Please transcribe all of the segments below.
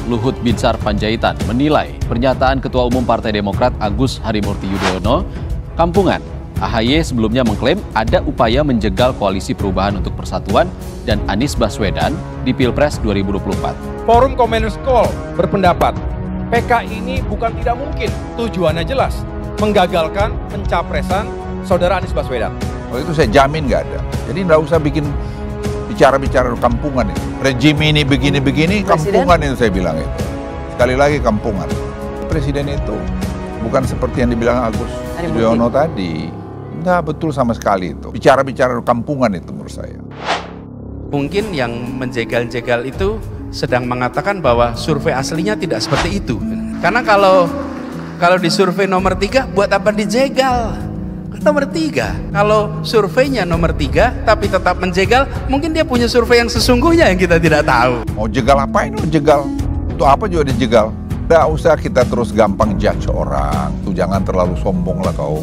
Luhut Binsar Panjaitan menilai pernyataan Ketua Umum Partai Demokrat Agus Harimurti Yudhoyono kampungan. AHY sebelumnya mengklaim ada upaya menjegal Koalisi Perubahan untuk Persatuan dan Anies Baswedan di Pilpres 2024. Forum Komenus Kol berpendapat PK ini bukan tidak mungkin, tujuannya jelas, menggagalkan pencapresan saudara Anies Baswedan. Oh, itu saya jamin nggak ada. Jadi nggak usah bikin bicara-bicara kampungan itu. Rejim ini begini-begini, kampungan itu saya bilang itu. Sekali lagi kampungan. Presiden itu bukan seperti yang dibilang Agus Yudhoyono tadi. Nggak betul sama sekali itu. Bicara-bicara kampungan itu menurut saya. Mungkin yang menjegal-jegal itu sedang mengatakan bahwa survei aslinya tidak seperti itu. Karena kalau di survei nomor 3, buat apa dijegal? Nomor 3, kalau surveinya nomor 3 tapi tetap menjegal, mungkin dia punya survei yang sesungguhnya yang kita tidak tahu. Mau jegal apa ini? Jegal untuk apa juga dijegal? Nggak usah kita terus gampang judge orang. Tuh jangan terlalu sombong lah kau.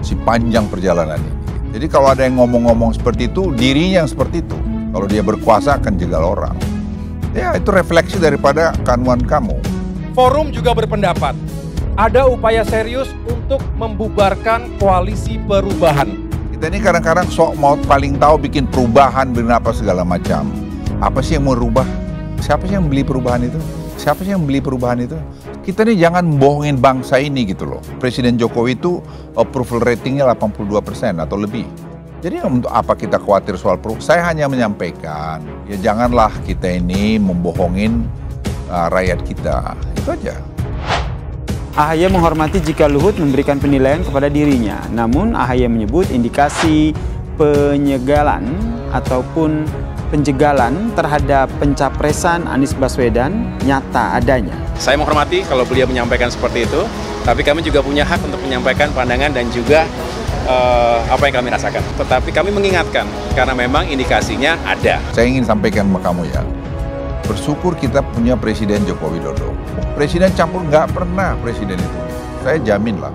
Si panjang perjalanan ini. Jadi kalau ada yang ngomong-ngomong seperti itu, dirinya yang seperti itu. Kalau dia berkuasa akan jegal orang. Ya itu refleksi daripada kanuan kamu. Forum juga berpendapat ada upaya serius untuk membubarkan Koalisi Perubahan. Kita ini kadang-kadang sok mau paling tahu bikin perubahan, bikin apa segala macam. Apa sih yang mau rubah? Siapa sih yang beli perubahan itu? Siapa sih yang beli perubahan itu? Kita ini jangan bohongin bangsa ini gitu loh. Presiden Jokowi itu approval ratingnya 82% atau lebih. Jadi untuk apa kita khawatir soal perubahan? Saya hanya menyampaikan, ya janganlah kita ini membohongin rakyat kita. Itu aja. AHY menghormati jika Luhut memberikan penilaian kepada dirinya. Namun AHY menyebut indikasi penyegalan ataupun penjegalan terhadap pencapresan Anies Baswedan nyata adanya. Saya menghormati kalau beliau menyampaikan seperti itu, tapi kami juga punya hak untuk menyampaikan pandangan dan juga apa yang kami rasakan. Tetapi kami mengingatkan, karena memang indikasinya ada. Saya ingin sampaikan sama kamu ya, bersyukur kita punya Presiden Joko Widodo. Presiden campur nggak pernah presiden itu. Saya jamin lah,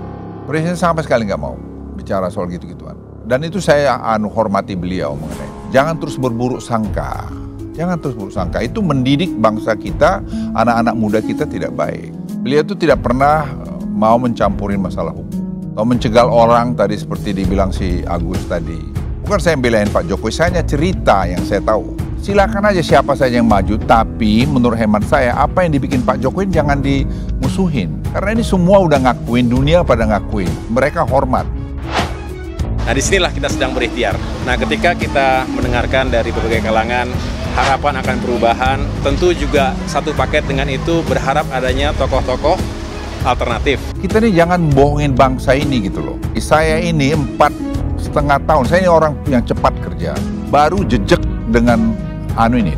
presiden sama sekali nggak mau bicara soal gitu-gituan. Dan itu saya hormati beliau mengenai. Jangan terus berburuk sangka. Jangan terus buruk sangka. Itu mendidik bangsa kita, anak-anak muda kita tidak baik. Beliau itu tidak pernah mau mencampurin masalah hukum. Atau mencegal orang tadi seperti dibilang si Agus tadi. Bukan saya yang belain Pak Jokowi, saya hanya cerita yang saya tahu. Silakan aja siapa saja yang maju, tapi menurut hemat saya apa yang dibikin Pak Jokowi jangan dimusuhin. Karena ini semua udah ngakuin, dunia pada ngakuin. Mereka hormat. Nah disinilah kita sedang berikhtiar. Nah ketika kita mendengarkan dari berbagai kalangan harapan akan perubahan, tentu juga satu paket dengan itu berharap adanya tokoh-tokoh alternatif. Kita ini jangan bohongin bangsa ini gitu loh. Saya ini 4,5 tahun, saya ini orang yang cepat kerja. Baru jejak dengan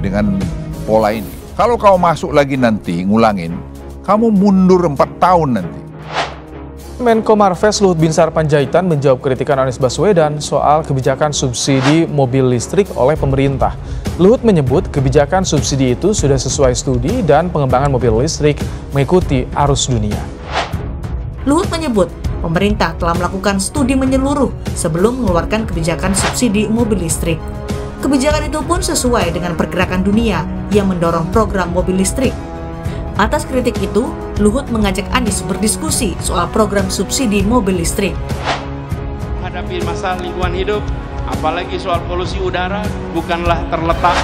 dengan pola ini. Kalau kau masuk lagi nanti, ngulangin, kamu mundur 4 tahun nanti. Menko Marves Luhut Binsar Panjaitan menjawab kritikan Anies Baswedan soal kebijakan subsidi mobil listrik oleh pemerintah. Luhut menyebut kebijakan subsidi itu sudah sesuai studi dan pengembangan mobil listrik mengikuti arus dunia. Luhut menyebut pemerintah telah melakukan studi menyeluruh sebelum mengeluarkan kebijakan subsidi mobil listrik. Kebijakan itu pun sesuai dengan pergerakan dunia yang mendorong program mobil listrik. Atas kritik itu, Luhut mengajak Anies berdiskusi soal program subsidi mobil listrik. Hadapi masalah lingkungan hidup, apalagi soal polusi udara, bukanlah terletak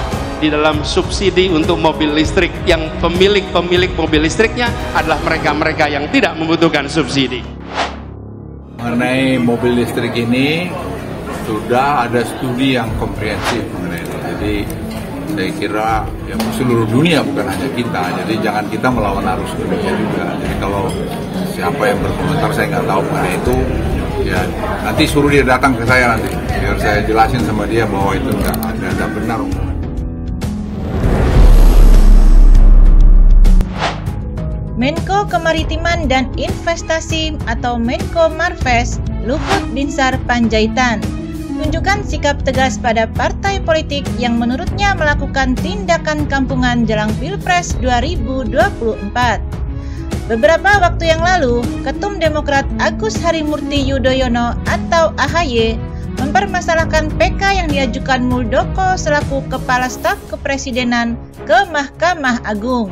di dalam subsidi untuk mobil listrik. Yang pemilik mobil listriknya adalah mereka-mereka yang tidak membutuhkan subsidi. Mengenai mobil listrik ini, sudah ada studi yang komprehensif mengenai itu. Jadi saya kira ya seluruh dunia bukan hanya kita, jadi jangan kita melawan arus dunia juga. Jadi kalau siapa yang berkomentar saya nggak tahu mengenai itu, ya nanti suruh dia datang ke saya nanti, biar saya jelasin sama dia bahwa itu nggak benar. Menko Kemaritiman dan Investasi atau Menko Marves Luhut Binsar Panjaitan tunjukkan sikap tegas pada partai politik yang menurutnya melakukan tindakan kampungan jelang Pilpres 2024. Beberapa waktu yang lalu, Ketum Demokrat Agus Harimurti Yudhoyono atau AHY mempermasalahkan PK yang diajukan Muldoko selaku Kepala Staf Kepresidenan ke Mahkamah Agung.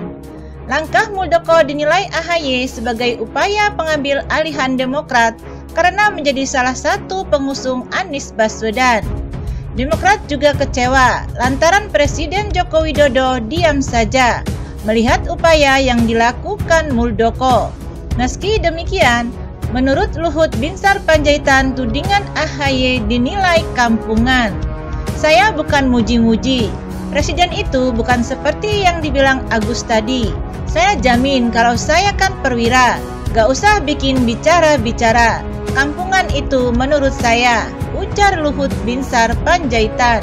Langkah Muldoko dinilai AHY sebagai upaya pengambil alihan Demokrat karena menjadi salah satu pengusung Anies Baswedan. Demokrat juga kecewa lantaran Presiden Joko Widodo diam saja melihat upaya yang dilakukan Muldoko. Meski demikian, menurut Luhut Binsar Panjaitan, tudingan AHY dinilai kampungan. Saya bukan muji-muji. Presiden itu bukan seperti yang dibilang Agus tadi. Saya jamin kalau saya kan perwira, gak usah bikin bicara-bicara. Kampungan itu menurut saya, ujar Luhut Binsar Panjaitan.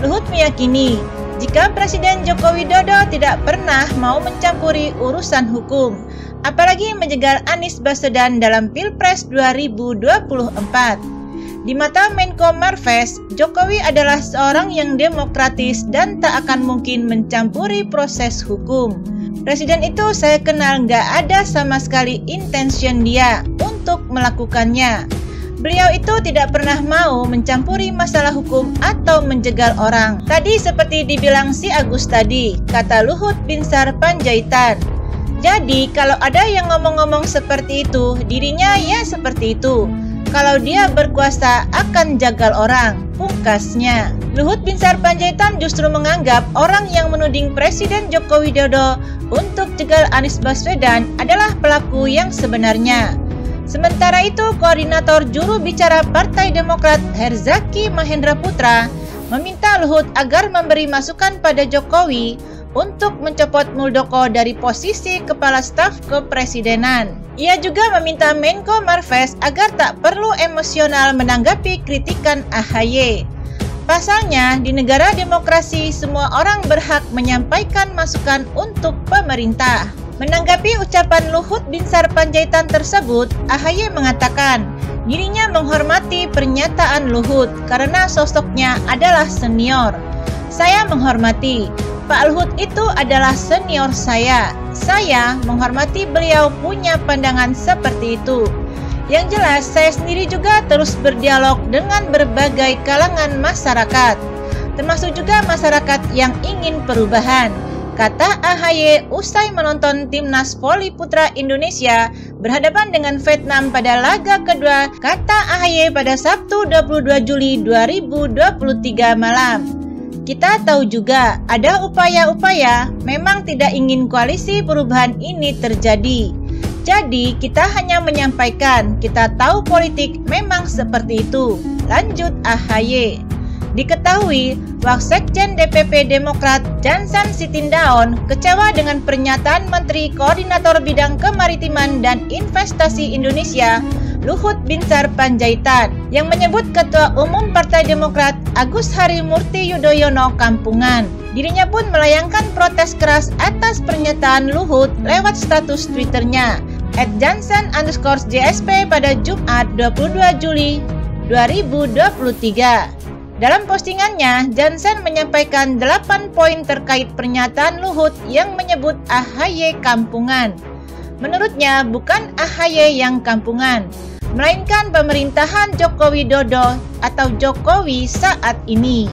Luhut meyakini jika Presiden Joko Widodo tidak pernah mau mencampuri urusan hukum, apalagi menjegal Anies Baswedan dalam Pilpres 2024. Di mata Menko Marves, Jokowi adalah seorang yang demokratis dan tak akan mungkin mencampuri proses hukum. Presiden itu saya kenal gak ada sama sekali intention dia untuk melakukannya. Beliau itu tidak pernah mau mencampuri masalah hukum atau menjegal orang. Tadi seperti dibilang si Agus tadi, kata Luhut Binsar Panjaitan. Jadi kalau ada yang ngomong-ngomong seperti itu, dirinya ya seperti itu. Kalau dia berkuasa akan jagal orang, pungkasnya. Luhut Binsar Panjaitan justru menganggap orang yang menuding Presiden Joko Widodo untuk jegal Anies Baswedan adalah pelaku yang sebenarnya. Sementara itu, Koordinator Juru Bicara Partai Demokrat Herzaki Mahendra Putra meminta Luhut agar memberi masukan pada Jokowi untuk mencopot Muldoko dari posisi Kepala Staf Kepresidenan. Ia juga meminta Menko Marves agar tak perlu emosional menanggapi kritikan AHY. Pasalnya, di negara demokrasi semua orang berhak menyampaikan masukan untuk pemerintah. Menanggapi ucapan Luhut Binsar Panjaitan tersebut, AHY mengatakan dirinya menghormati pernyataan Luhut karena sosoknya adalah senior. Saya menghormati. Pak Luhut itu adalah senior saya. Saya menghormati beliau punya pandangan seperti itu. Yang jelas, saya sendiri juga terus berdialog dengan berbagai kalangan masyarakat, termasuk juga masyarakat yang ingin perubahan, kata AHY usai menonton Timnas Voli Putra Indonesia berhadapan dengan Vietnam pada laga kedua, kata AHY pada Sabtu 22 Juli 2023 malam. Kita tahu juga ada upaya-upaya memang tidak ingin koalisi perubahan ini terjadi. Jadi kita hanya menyampaikan kita tahu politik memang seperti itu, lanjut AHY. Diketahui Waksekjen DPP Demokrat Johnson Sitindaon kecewa dengan pernyataan Menteri Koordinator Bidang Kemaritiman dan Investasi Indonesia Luhut Binsar Panjaitan yang menyebut Ketua Umum Partai Demokrat Agus Harimurti Yudhoyono kampungan. Dirinya pun melayangkan protes keras atas pernyataan Luhut lewat status Twitternya @Johnson_JSP pada Jumat 22 Juli 2023. Dalam postingannya, Johnson menyampaikan 8 poin terkait pernyataan Luhut yang menyebut AHY kampungan. Menurutnya, bukan AHY yang kampungan, melainkan pemerintahan Joko Widodo atau Jokowi saat ini.